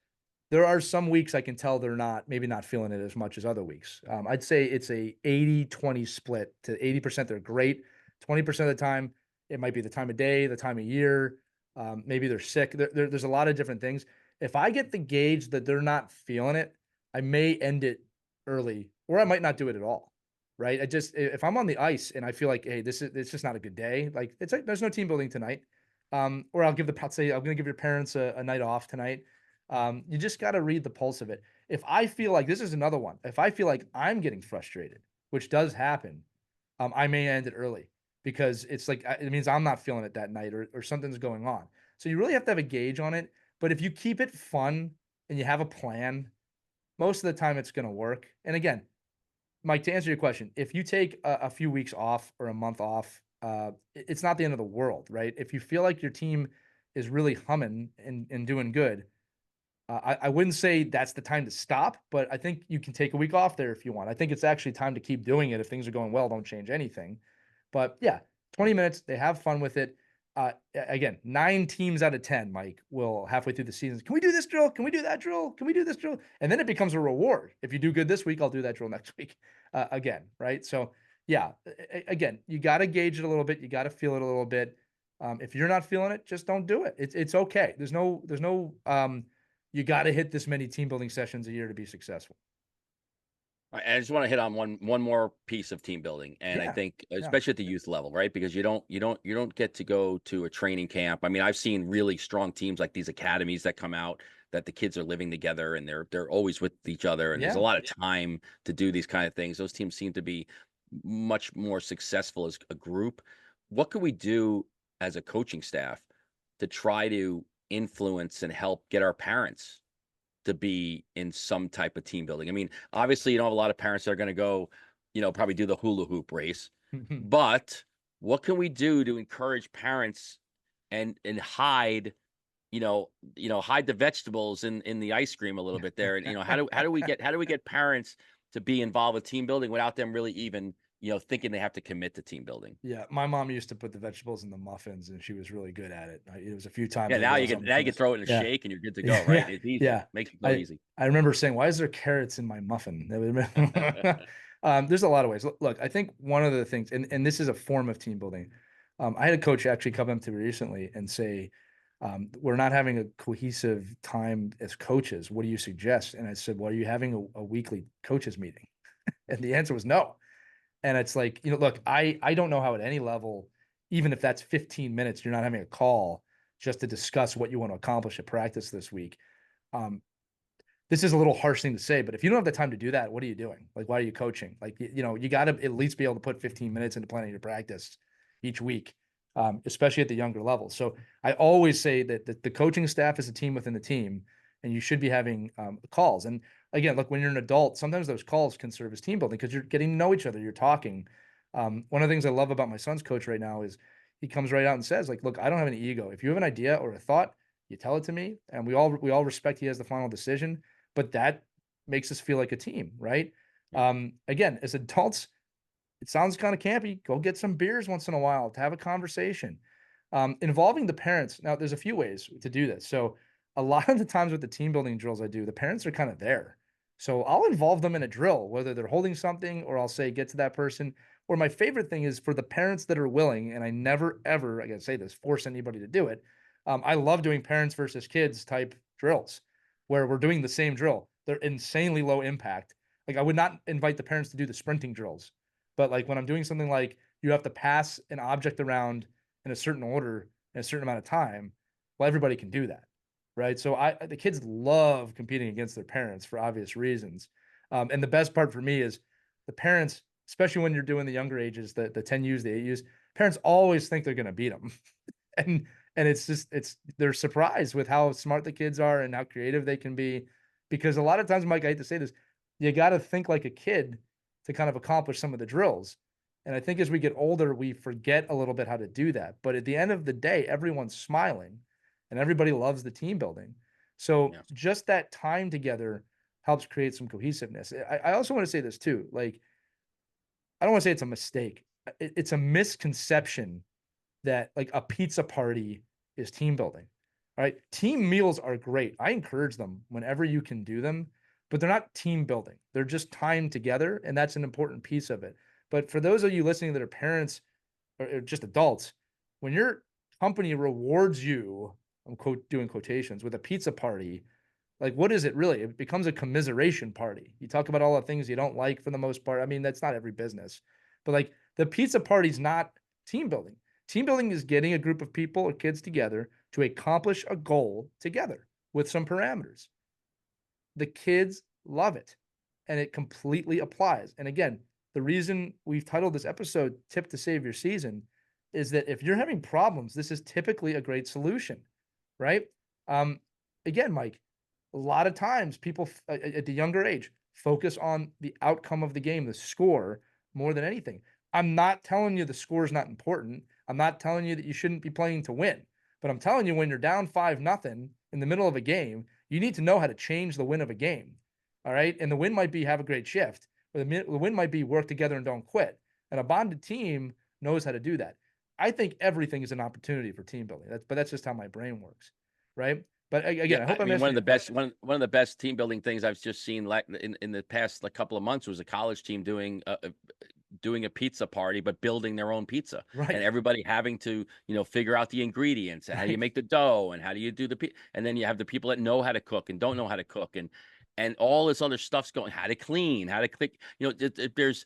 [SPEAKER 1] There are some weeks I can tell they're not maybe not feeling it as much as other weeks. I'd say it's a 80-20 split. To 80% they're great. 20% of the time it might be the time of day, the time of year. Maybe they're sick. There's a lot of different things. If I get the gauge that they're not feeling it, I may end it early, or I might not do it at all. Right? I just if I'm on the ice and I feel like, hey, this is it's just not a good day. Like it's like there's no team building tonight. Or I'll say I'm going to give your parents a night off tonight. You just got to read the pulse of it. If I feel like this is another one, if I feel like I'm getting frustrated, which does happen, I may end it early because it's like it means I'm not feeling it that night or something's going on. So you really have to have a gauge on it. But if you keep it fun and you have a plan, most of the time it's going to work. And again, Mike, to answer your question, if you take a few weeks off or a month off, it's not the end of the world, right? If you feel like your team is really humming and doing good, I wouldn't say that's the time to stop, but I think you can take a week off there if you want. I think it's actually time to keep doing it if things are going well. Don't change anything. But yeah, 20 minutes, they have fun with it. Again, 9 teams out of 10, Mike, will halfway through the season. Can we do this drill? Can we do that drill? Can we do this drill? And then it becomes a reward. If you do good this week, I'll do that drill next week again. Right. So, yeah, again, you got to gauge it a little bit. You got to feel it a little bit. If you're not feeling it, just don't do it. It's okay. There's no, you got to hit this many team building sessions a year to be successful.
[SPEAKER 2] I just want to hit on one more piece of team building, and I
[SPEAKER 1] Yeah.
[SPEAKER 2] think
[SPEAKER 1] Yeah.
[SPEAKER 2] especially at the youth level, right? Because you don't get to go to a training camp. I mean, I've seen really strong teams like these academies that come out that the kids are living together and they're always with each other, and there's a
[SPEAKER 1] Yeah.
[SPEAKER 2] lot of time to do these kind of things. Those teams seem to be much more successful as a group. What could we do as a coaching staff to try to influence and help get our parents to be in some type of team building? I mean, obviously, you don't have a lot of parents that are going to go, probably do the hula hoop race, but what can we do to encourage parents and hide, hide the vegetables in the ice cream a little bit there? And how do we get parents to be involved with team building without them really even, thinking they have to commit to team building?
[SPEAKER 1] Yeah, my mom used to put the vegetables in the muffins, and she was really good at it. It was a few times
[SPEAKER 2] Yeah,
[SPEAKER 1] I
[SPEAKER 2] now you
[SPEAKER 1] realized
[SPEAKER 2] can
[SPEAKER 1] I'm
[SPEAKER 2] now you can
[SPEAKER 1] missed.
[SPEAKER 2] throw it in a
[SPEAKER 1] Yeah,
[SPEAKER 2] shake and you're good to go, right?
[SPEAKER 1] yeah,
[SPEAKER 2] It's easy.
[SPEAKER 1] yeah.
[SPEAKER 2] Makes it so
[SPEAKER 1] I
[SPEAKER 2] easy.
[SPEAKER 1] I remember saying, "Why is there carrots in my muffin?" That would've been there's a lot of ways. Look, I think one of the things, and this is a form of team building. I had a coach actually come up to me recently and say, "We're not having a cohesive time as coaches. What do you suggest?" And I said, "Well, are you having a weekly coaches meeting?" And the answer was no. And it's like, look, I don't know how at any level even if that's 15 minutes, you're not having a call just to discuss what you want to accomplish at practice this week. Um, this is a little harsh thing to say, but if you don't have the time to do that, what are you doing? Like, why are you coaching? Like, you got to at least be able to put 15 minutes into planning your practice each week, especially at the younger levels. So I always say that the coaching staff is a team within the team, and you should be having calls. And again, look, when you're an adult, sometimes those calls can serve as team building because you're getting to know each other, you're talking. One of the things I love about my son's coach right now is he comes right out and says, like, look, I don't have any ego. If you have an idea or a thought, you tell it to me, and we all respect he has the final decision, but that makes us feel like a team, right?
[SPEAKER 2] Yeah.
[SPEAKER 1] Again, as adults, it sounds kind of campy. Go get some beers once in a while to have a conversation. Involving the parents. Now, there's a few ways to do this. So, a lot of the times with the team building drills I do, the parents are kind of there. So, I'll involve them in a drill, whether they're holding something or I'll say, get to that person. Or my favorite thing is for the parents that are willing, and I never, ever, I gotta say this, force anybody to do it. I love doing parents versus kids type drills where we're doing the same drill. They're insanely low impact. Like, I would not invite the parents to do the sprinting drills, but like when I'm doing something like you have to pass an object around in a certain order in a certain amount of time, well, everybody can do that, right? So the kids love competing against their parents for obvious reasons. And the best part for me is the parents, especially when you're doing the younger ages, the 10 U's, the 8 U's, parents always think they're going to beat them. and and it's just they're surprised with how smart the kids are and how creative they can be. Because a lot of times, Mike, I hate to say this, you got to think like a kid to kind of accomplish some of the drills. And I think as we get older, we forget a little bit how to do that. But at the end of the day, everyone's smiling and everybody loves the team building. So
[SPEAKER 2] Yeah.
[SPEAKER 1] just that time together helps create some cohesiveness. I also want to say this too. Like, I don't want to say it's a mistake. It's a misconception that like a pizza party is team building. All right. Team meals are great. I encourage them whenever you can do them, but they're not team building. They're just time together. And that's an important piece of it. But for those of you listening that are parents or just adults, when your company rewards you, I'm doing quotations, with a pizza party, like what is it really? It becomes a commiseration party. You talk about all the things you don't like for the most part. I mean, that's not every business, but like the pizza party's not team building. Team building is getting a group of people or kids together to accomplish a goal together with some parameters. The kids love it and it completely applies. And again, the reason we've titled this episode Tip to Save Your Season is that if you're having problems, this is typically a great solution, right? Um, Again, Mike, a lot of times people at the younger age focus on the outcome of the game, the score, more than anything. I'm not telling you the score is not important. I'm not telling you that you shouldn't be playing to win, but I'm telling you when you're down 5-0 in the middle of a game, you need to know how to change the win of a game. All right. And the win might be have a great shift, or the win might be work together and don't quit. And a bonded team knows how to do that. I think everything is an opportunity for team building. But that's just how my brain works. Right. But
[SPEAKER 2] Yeah,
[SPEAKER 1] again, I
[SPEAKER 2] I
[SPEAKER 1] hope I'm
[SPEAKER 2] mean,
[SPEAKER 1] answering your question.
[SPEAKER 2] one of the best team building things I've just seen like in the past like couple of months was a college team doing a pizza party, but building their own pizza, and
[SPEAKER 1] Right.
[SPEAKER 2] everybody having to figure out the ingredients and how do you
[SPEAKER 1] Right.
[SPEAKER 2] make the dough and how do you do and then you have the people that know how to cook and don't know how to cook and all this other stuff's going how to clean, how to click. There's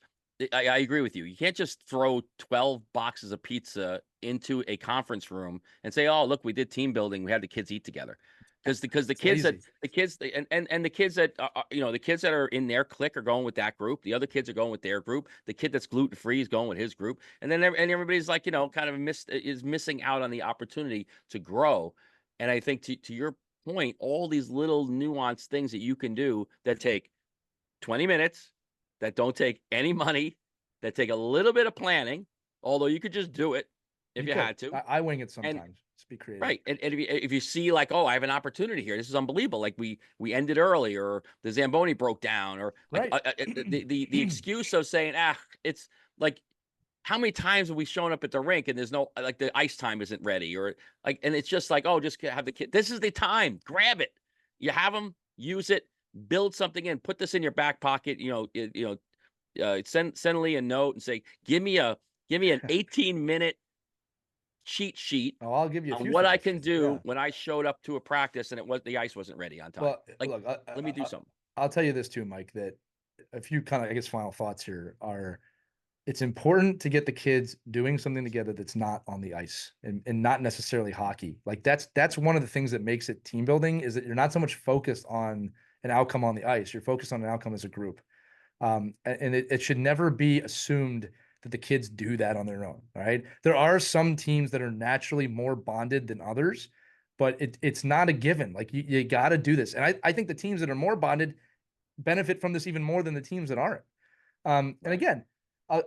[SPEAKER 2] I agree with you. You can't just throw 12 boxes of pizza into a conference room and say, "Oh, look, we did team building. We had the kids eat together." Because the
[SPEAKER 1] It's
[SPEAKER 2] kids that
[SPEAKER 1] lazy.
[SPEAKER 2] the kids and the kids that the kids that are in their clique are going with that group. The other kids are going with their group. The kid that's gluten free is going with his group, and then and everybody's like kind of is missing out on the opportunity to grow. And I think to your point, all these little nuanced things that you can do that take 20 minutes, that don't take any money, that take a little bit of planning, although you could just do it if
[SPEAKER 1] You
[SPEAKER 2] you
[SPEAKER 1] could.
[SPEAKER 2] had to.
[SPEAKER 1] I wing it
[SPEAKER 2] And
[SPEAKER 1] sometimes. Just be creative.
[SPEAKER 2] right, and if you see like, oh, I have an opportunity here, this is unbelievable. Like we ended early, or the Zamboni broke down, or like
[SPEAKER 1] Right.
[SPEAKER 2] the excuse of saying, it's like how many times have we shown up at the rink and there's no like the ice time isn't ready, or like, and it's just like, oh, just have the kid. This is the time. Grab it. You have them. Use it. Build something in. Put this in your back pocket. Send Lee a note and say, give me an 18-minute cheat sheet
[SPEAKER 1] Oh, I'll give you a
[SPEAKER 2] on
[SPEAKER 1] few
[SPEAKER 2] what I
[SPEAKER 1] things.
[SPEAKER 2] can do
[SPEAKER 1] Yeah.
[SPEAKER 2] when I showed up to a practice and the ice wasn't ready on time.
[SPEAKER 1] Well,
[SPEAKER 2] Like,
[SPEAKER 1] look,
[SPEAKER 2] let me do something.
[SPEAKER 1] I'll tell you this too, Mike, that a few kind of, I guess, final thoughts here are It's important to get the kids doing something together that's not on the ice and not necessarily hockey. Like that's one of the things that makes it team building is that you're not so much focused on an outcome on the ice. You're focused on an outcome as a group. And it should never be assumed that the kids do that on their own. All right. There are some teams that are naturally more bonded than others, but it's not a given. Like you got to do this. And I think the teams that are more bonded benefit from this even more than the teams that aren't. And
[SPEAKER 2] Right.
[SPEAKER 1] again,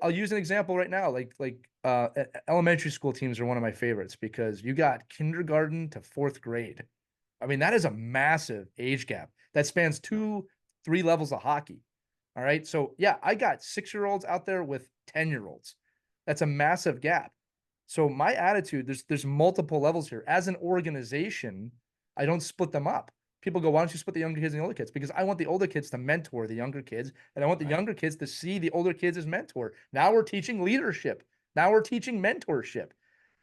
[SPEAKER 1] I'll use an example right now. Elementary school teams are one of my favorites because you got kindergarten to fourth grade. I mean, that is a massive age gap that spans
[SPEAKER 2] Right.
[SPEAKER 1] two, three levels of hockey. All right. So yeah, I got 6-year-olds out there with 10-year-olds. That's a massive gap. So my attitude, there's multiple levels here. As an organization, I don't split them up. People go, why don't you split the younger kids and the older kids? Because I want the older kids to mentor the younger kids, and I want the
[SPEAKER 2] Right.
[SPEAKER 1] younger kids to see the older kids as mentor. Now we're teaching leadership. Now we're teaching mentorship.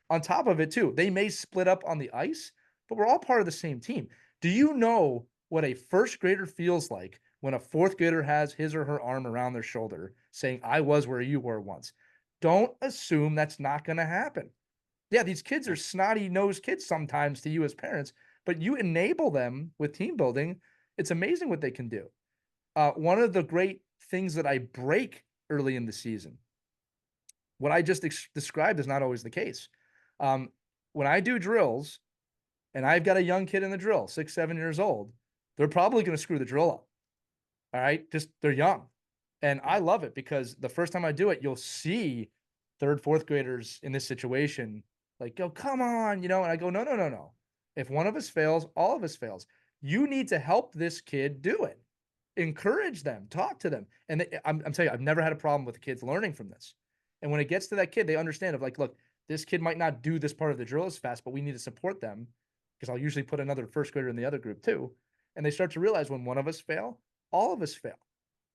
[SPEAKER 1] On top of it, too, they may split up on the ice, but we're all part of the same team. Do you know what a first grader feels like when a fourth grader has his or her arm around their shoulder saying, I was where you were once? Don't assume that's not going to happen. Yeah, these kids are
[SPEAKER 2] Yeah.
[SPEAKER 1] snotty nosed kids sometimes to you as parents, but you enable them with team building. It's amazing what they can do. One of the great things that I break early in the season, what I just described is not always the case. Um, when I do drills and I've got a young kid in the drill, 6, 7 years old, they're probably going to screw the drill up. All right. Just they're young. And I
[SPEAKER 2] Right.
[SPEAKER 1] love it because the first time I do it, you'll see third, fourth graders in this situation like go, come on, and I go, no, no, no, no. If one of us fails, all of us fails. You need to help this kid do it. Encourage them, talk to them. And I'm telling you, I've never had a problem with the kids learning from this. And when it gets to that kid, they understand of like, look, this kid might not do this part of the drill as fast, but we need to support them because I'll usually put another first grader in the other group too. And they start to realize when one of us fail, all of us fail.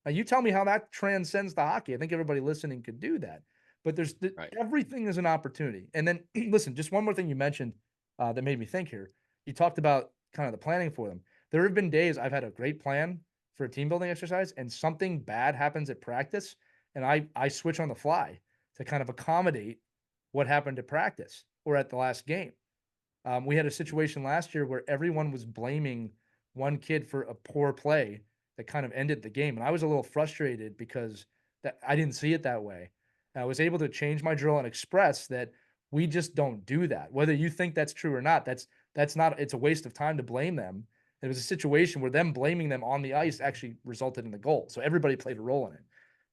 [SPEAKER 1] Now, you tell me how that transcends the hockey. I think everybody listening could do that. But
[SPEAKER 2] Right.
[SPEAKER 1] everything is an opportunity. And then, listen, just one more thing you mentioned that made me think here. You talked about kind of the planning for them. There have been days I've had a great plan for a team building exercise, and something bad happens at practice, and I switch on the fly to kind of accommodate what happened at practice or at the last game. We had a situation last year where everyone was blaming one kid for a poor play that kind of ended the game. And I was a little frustrated because that I didn't see it that way. And I was able to change my drill and express that we just don't do that. Whether you think that's true or not, that's not it's a waste of time to blame them. It was a situation where them blaming them on the ice actually resulted in the goal. So everybody played a role in it.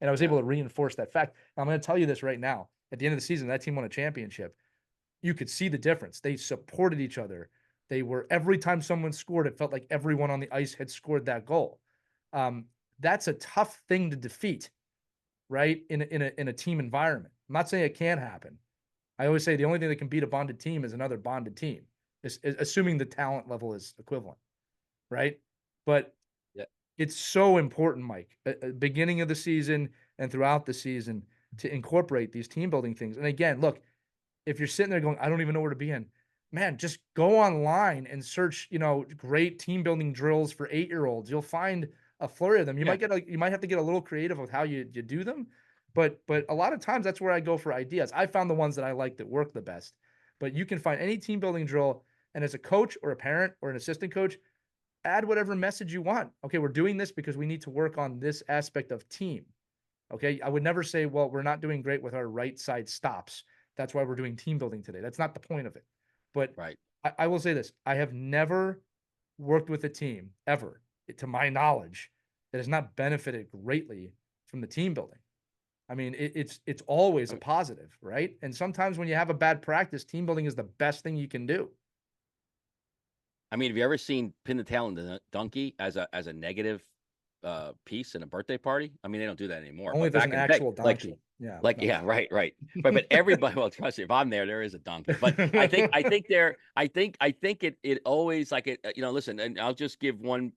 [SPEAKER 1] And I was
[SPEAKER 2] Yeah.
[SPEAKER 1] able to reinforce that fact. I'm going to tell you this right now. At the end of the season, that team won a championship. You could see the difference. They supported each other. They were every time someone scored, it felt like everyone on the ice had scored that goal. Um, that's a tough thing to defeat, right? In a team environment. I'm not saying it can't happen. I always say the only thing that can beat a bonded team is another bonded team, assuming the talent level is equivalent, right? But
[SPEAKER 2] Yeah.
[SPEAKER 1] it's so important, Mike, at beginning of the season and throughout the season to incorporate these team building things. And again, look, if you're sitting there going, I don't even know where to begin, man, just go online and search, great team building drills for 8-year-olds. You'll find a flurry of them.
[SPEAKER 2] Yeah.
[SPEAKER 1] You might have to get a little creative with how you do them, but a lot of times that's where I go for ideas. I found the ones that I like that work the best. But you can find any team building drill, and as a coach or a parent or an assistant coach, add whatever message you want. Okay, we're doing this because we need to work on this aspect of team. Okay. I would never say, well, we're not doing great with our right side stops. That's why we're doing team building today. That's not the point of it. But
[SPEAKER 2] Right.
[SPEAKER 1] I will say this I have never worked with a team ever, to my knowledge, that has not benefited greatly from the team building. I mean, it's always a positive, right? And sometimes when you have a bad practice, team building is the best thing you can do.
[SPEAKER 2] I mean, have you ever seen pin the tail in the donkey as a negative piece in a birthday party? I mean, they don't do that anymore.
[SPEAKER 1] Only
[SPEAKER 2] But
[SPEAKER 1] if there's
[SPEAKER 2] back
[SPEAKER 1] an
[SPEAKER 2] in the day,
[SPEAKER 1] actual donkey. Yeah.
[SPEAKER 2] like
[SPEAKER 1] No.
[SPEAKER 2] yeah, right, right. But everybody, well, trust me, if I'm there, there is a donkey. But I think there I think it always like it, listen, and I'll just give one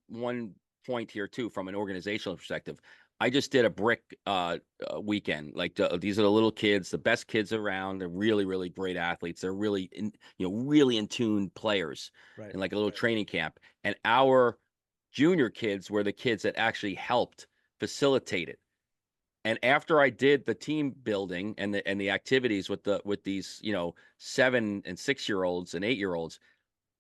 [SPEAKER 2] point here too from an organizational perspective. I just did a brick weekend. Like these are the little kids, the best kids around. They're really, really great athletes. They're really really in tune players
[SPEAKER 1] Right.
[SPEAKER 2] in like a little training camp. And our junior kids were the kids that actually helped facilitate it. And after I did the team building and the activities with these, 7 and 6 year olds and 8 year olds,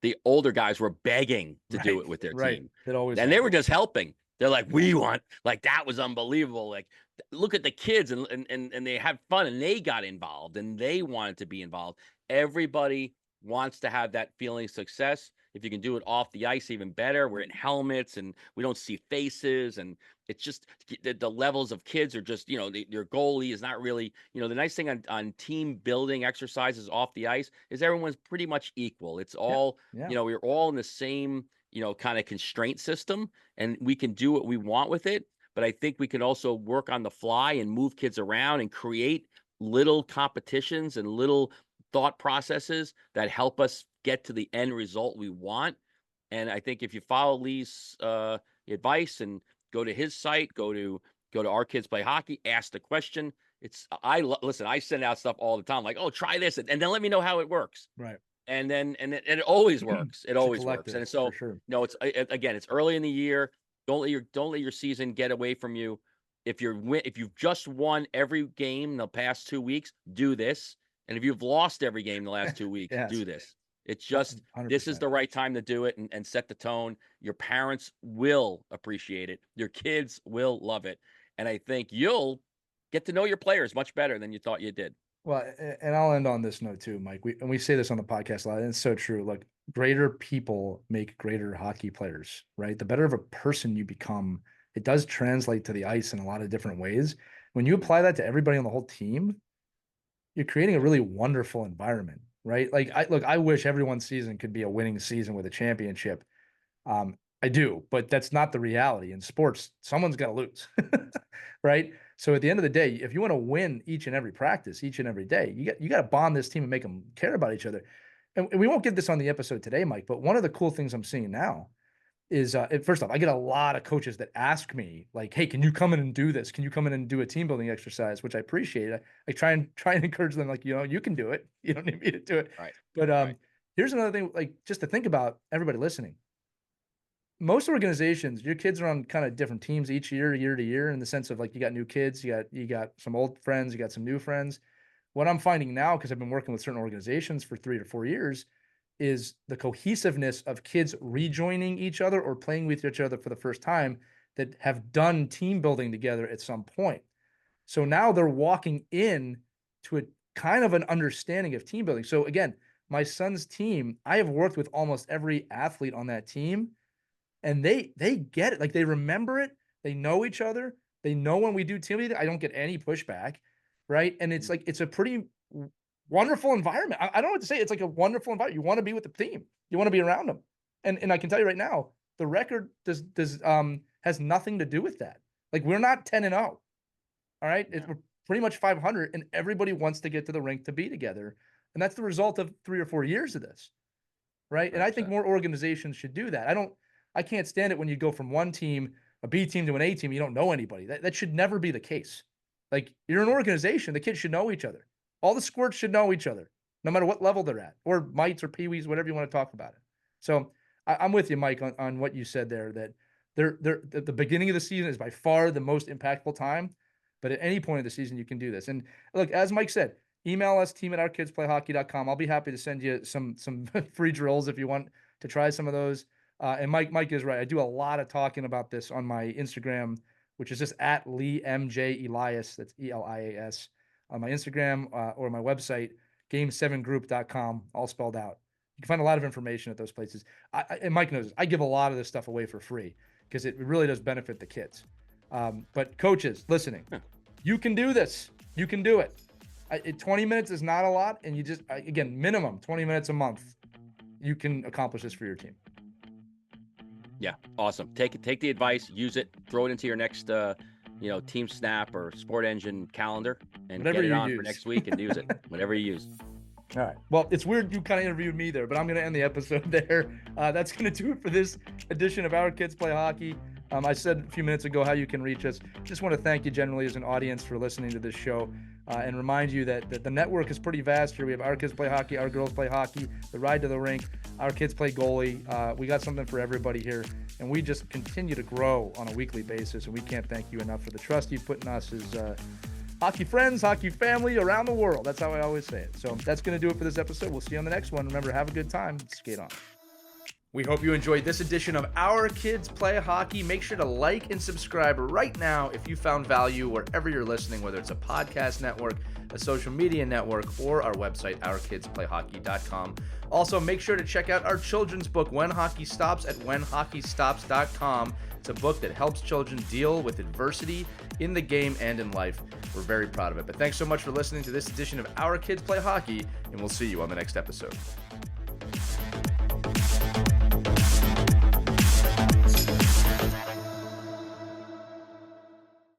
[SPEAKER 2] the older guys were begging to do
[SPEAKER 1] Right.
[SPEAKER 2] it with their
[SPEAKER 1] Right.
[SPEAKER 2] team.
[SPEAKER 1] It always
[SPEAKER 2] And they were
[SPEAKER 1] happens.
[SPEAKER 2] just helping. They're like, we want, like, that was unbelievable. Like, look at the kids, and they had fun, and they got involved, and they wanted to be involved. Everybody wants to have that feeling of success. If you can do it off the ice, even better. We're in helmets and we don't see faces, and it's just the levels of kids are just, your goalie is not really, the nice thing on team building exercises off the ice is everyone's pretty much equal. It's
[SPEAKER 1] Yeah.
[SPEAKER 2] all,
[SPEAKER 1] Yeah.
[SPEAKER 2] we're all in the same, kind of constraint system, and we can do what we want with it. But I think we can also work on the fly and move kids around and create little competitions and little thought processes that help us get to the end result we want. And I think if you follow Lee's advice and go to his site, go to Our Kids Play Hockey, ask the question. Listen. I send out stuff all the time, like, oh, try this, and then let me know how it works.
[SPEAKER 1] Right.
[SPEAKER 2] And it always works. It
[SPEAKER 1] It's a
[SPEAKER 2] always works.
[SPEAKER 1] collective
[SPEAKER 2] And
[SPEAKER 1] for
[SPEAKER 2] so,
[SPEAKER 1] sure.
[SPEAKER 2] again, it's early in the year. Don't let your season get away from you. If you've just won every game in the past 2 weeks, do this. And if you've lost every game in the last 2 weeks, do
[SPEAKER 1] Yes.
[SPEAKER 2] this. It's just, this is
[SPEAKER 1] 100%.
[SPEAKER 2] the right time to do it, and set the tone. Your parents will appreciate it. Your kids will love it. And I think you'll get to know your players much better than you thought you did.
[SPEAKER 1] Well, and I'll end on this note too, Mike. We say this on the podcast a lot, and it's so true. Look, greater people make greater hockey players, right? The better of a person you become, it does translate to the ice in a lot of different ways. When you apply that to everybody on the whole team, you're creating a really wonderful environment, right? Like I wish everyone's season could be a winning season with a championship. I do, but that's not the reality in sports. Someone's got to lose, right? So at the end of the day, if you want to win each and every practice, each and every day, you got to bond this team and make them care about each other. And we won't get this on the episode today, Mike. But one of the cool things I'm seeing now is, first off, I get a lot of coaches that ask me like, "Hey, can you come in and do this? Can you come in and do a team building exercise?" Which I appreciate. I try and encourage them, like, you can do it. You don't need me to do it.
[SPEAKER 2] Right.
[SPEAKER 1] But
[SPEAKER 2] Right.
[SPEAKER 1] here's another thing, like, just to think about everybody listening. Most organizations, your kids are on kind of different teams each year to year, in the sense of, like, you got new kids, you got some old friends, you got some new friends. What I'm finding now, because I've been working with certain organizations for 3 to 4 years, is the cohesiveness of kids rejoining each other or playing with each other for the first time that have done team building together at some point. So now they're walking in to a kind of an understanding of team building. So again, my son's team, I have worked with almost every athlete on that team, and they get it. Like, they remember it. They know each other. They know when we do team meeting, I don't get any pushback, right? And it's
[SPEAKER 2] Mm.
[SPEAKER 1] like it's a pretty wonderful environment. I don't know what to say. It's like a wonderful environment. You want to be with the team. You want to be around them. And I can tell you right now, the record does has nothing to do with that. Like, we're not 10-0. All right.
[SPEAKER 2] Yeah.
[SPEAKER 1] We're pretty much 500, and everybody wants to get to the rink to be together. And that's the result of 3 or 4 years of this. Right. And I think
[SPEAKER 2] 100%.
[SPEAKER 1] more organizations should do that. I can't stand it when you go from one team, a B team, to an A team. You don't know anybody. That should never be the case. Like, you're an organization. The kids should know each other. All the squirts should know each other, no matter what level they're at, or mites or peewees, whatever you want to talk about it. So I'm with you, Mike, on what you said there, that the beginning of the season is by far the most impactful time. But at any point of the season, you can do this. And look, as Mike said, email us, team@ourkidsplayhockey.com. I'll be happy to send you some free drills if you want to try some of those. And Mike is right. I do a lot of talking about this on my Instagram, which is just at Lee MJ Elias. That's Elias on my Instagram, or my website, game7group.com, all spelled out. You can find a lot of information at those places. And Mike knows this, I give a lot of this stuff away for free because it really does benefit the kids. But coaches listening, you can do this. You can do it. 20 minutes is not a lot. And you just, again, minimum 20 minutes a month, you can accomplish this for your team.
[SPEAKER 2] Yeah, awesome. Take the advice, use it, throw it into your next Team Snap or Sport Engine calendar, and
[SPEAKER 1] Whatever
[SPEAKER 2] get it
[SPEAKER 1] you
[SPEAKER 2] on for
[SPEAKER 1] use.
[SPEAKER 2] next week and use it. Whatever you use.
[SPEAKER 1] All right. Well, it's weird you kind of interviewed me there, but I'm going to end the episode there. That's going to do it for this edition of Our Kids Play Hockey. I said a few minutes ago how you can reach us. Just want to thank you generally as an audience for listening to this show. and remind you that the network is pretty vast here. We have Our Kids Play Hockey, Our Girls Play Hockey, The Ride to the Rink, Our Kids Play Goalie. We got something for everybody here, and we just continue to grow on a weekly basis, and we can't thank you enough for the trust you put in us as hockey friends, hockey family around the world. That's how I always say it. So that's going to do it for this episode. We'll see you on the next one. Remember, have a good time. Skate on. We hope you enjoyed this edition of Our Kids Play Hockey. Make sure to like and subscribe right now if you found value wherever you're listening, whether it's a podcast network, a social media network, or our website, ourkidsplayhockey.com. Also, make sure to check out our children's book, When Hockey Stops, at whenhockeystops.com. It's a book that helps children deal with adversity in the game and in life. We're very proud of it. But thanks so much for listening to this edition of Our Kids Play Hockey, and we'll see you on the next episode.